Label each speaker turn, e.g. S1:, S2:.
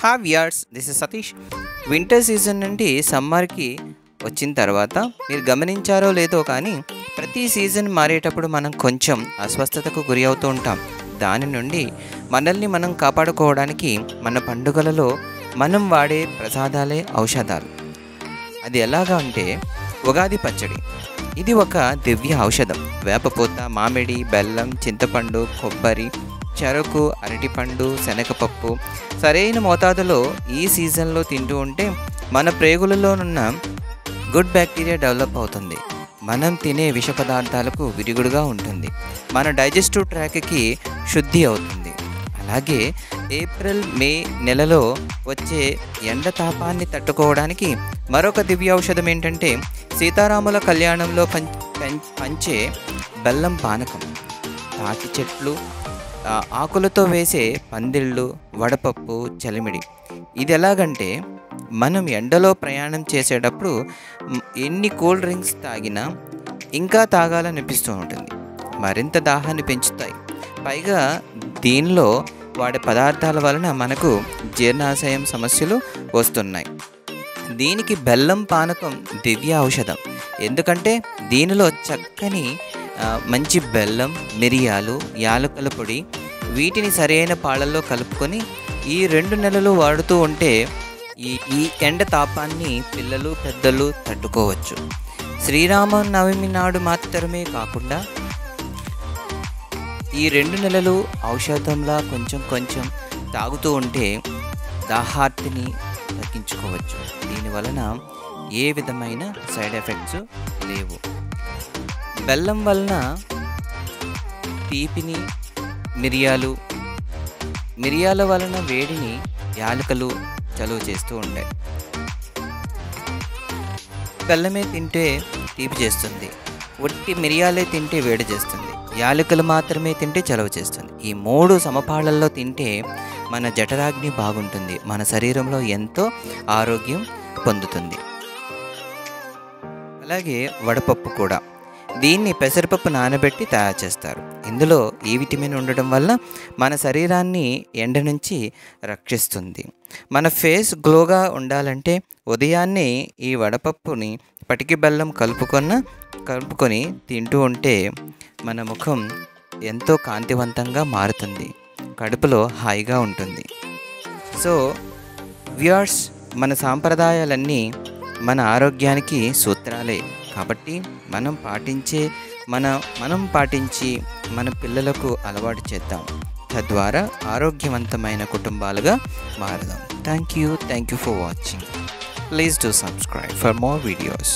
S1: Have years this is Satish. Winter season నుండి సమ్మర్కి వచ్చిన తర్వాత మీరు గమనించారో లేదో కానీ ప్రతి సీజన్ మారేటప్పుడు మనం కొంచెం అస్వస్థతకు గురి అవుతూ ఉంటాం. దాని నుండి మనల్ని మనం కాపాడుకోవడానికి మన పండుగలలో మనం వాడే ప్రసాదాలే ఔషధాలు. అది ఎలాగా అంటే ఉగాది పచ్చడి. ఇది ఒక దివ్య ఔషధం. వేపపూత, మామిడి, బెల్లం, చింతపండు, కొబ్బరి, చెరకు, అరటిపండు, శనగపప్పు సరైన మోతాదులో ఈ సీజన్లో తింటూ ఉంటే మన ప్రేగులలోనున్న గుడ్ బ్యాక్టీరియా డెవలప్ అవుతుంది. మనం తినే విష పదార్థాలకు విరుగుడుగా ఉంటుంది. మన డైజెస్టివ్ ట్రాక్కి శుద్ధి అవుతుంది. అలాగే ఏప్రిల్, మే నెలలో వచ్చే ఎండ తాపాన్ని తట్టుకోవడానికి మరొక దివ్య ఔషధం ఏంటంటే సీతారాముల కళ్యాణంలో పంచే బెల్లం పానకం. తాటి చెట్లు ఆకులతో వేసే పందిళ్ళు, వడపప్పు, చలిమిడి. ఇది ఎలాగంటే మనం ఎండలో ప్రయాణం చేసేటప్పుడు ఎన్ని కూల్ డ్రింక్స్ తాగినా ఇంకా తాగాలనిపిస్తూ ఉంటుంది. మరింత దాహాన్ని పెంచుతాయి. పైగా దీనిలో వాడే పదార్థాల వలన మనకు జీర్ణాశయం సమస్యలు వస్తున్నాయి. దీనికి బెల్లం పానకం దివ్య ఔషధం. ఎందుకంటే దీనిలో చక్కని మంచి బెల్లం, మిరియాలు, యాలకుల పొడి వీటిని సరైన పాలల్లో కలుపుకొని ఈ 2 నెలలు వాడుతూ ఉంటే ఈ ఎండ తాపాన్ని పిల్లలు, పెద్దలు తట్టుకోవచ్చు. శ్రీరామనవమి నాడు మాత్రమే కాకుండా ఈ 2 నెలలు ఔషధంలా కొంచెం కొంచెం తాగుతూ ఉంటే దాహార్తిని తగ్గించుకోవచ్చు. దీనివలన ఏ విధమైన సైడ్ ఎఫెక్ట్స్ లేవు. బెల్లం వలన తీపిని, మిరియాల వలన వేడిని, యాలకులు చలువ చేస్తూ ఉంటాయి. బెల్లమే తింటే తీపి చేస్తుంది, ఒట్టి మిరియాలే తింటే వేడి చేస్తుంది, యాలకులు మాత్రమే తింటే చలువ చేస్తుంది. ఈ 3 సమపాళల్లో తింటే మన జఠరాగ్ని బాగుంటుంది. మన శరీరంలో ఎంతో ఆరోగ్యం పొందుతుంది. అలాగే వడపప్పు కూడా. దీన్ని పెసరపప్పు నానబెట్టి తయారు చేస్తారు. ఇందులో ఈ విటమిన్ ఉండడం వల్ల మన శరీరాన్ని ఎండ నుంచి రక్షిస్తుంది. మన ఫేస్ గ్లోగా ఉండాలంటే ఉదయాన్నే ఈ వడపప్పుని పటికి బెల్లం కలుపుకొని తింటూ ఉంటే మన ముఖం ఎంతో కాంతివంతంగా మారుతుంది. కడుపులో హాయిగా ఉంటుంది. సో వ్యూయర్స్, మన సాంప్రదాయాలన్నీ మన ఆరోగ్యానికి సూత్రాలే. కాబట్టి మనం పాటించి మన పిల్లలకు అలవాటు చేద్దాం. తద్వారా ఆరోగ్యవంతమైన కుటుంబాలుగా మారదాం. Thank you for watching. Please do subscribe for more videos.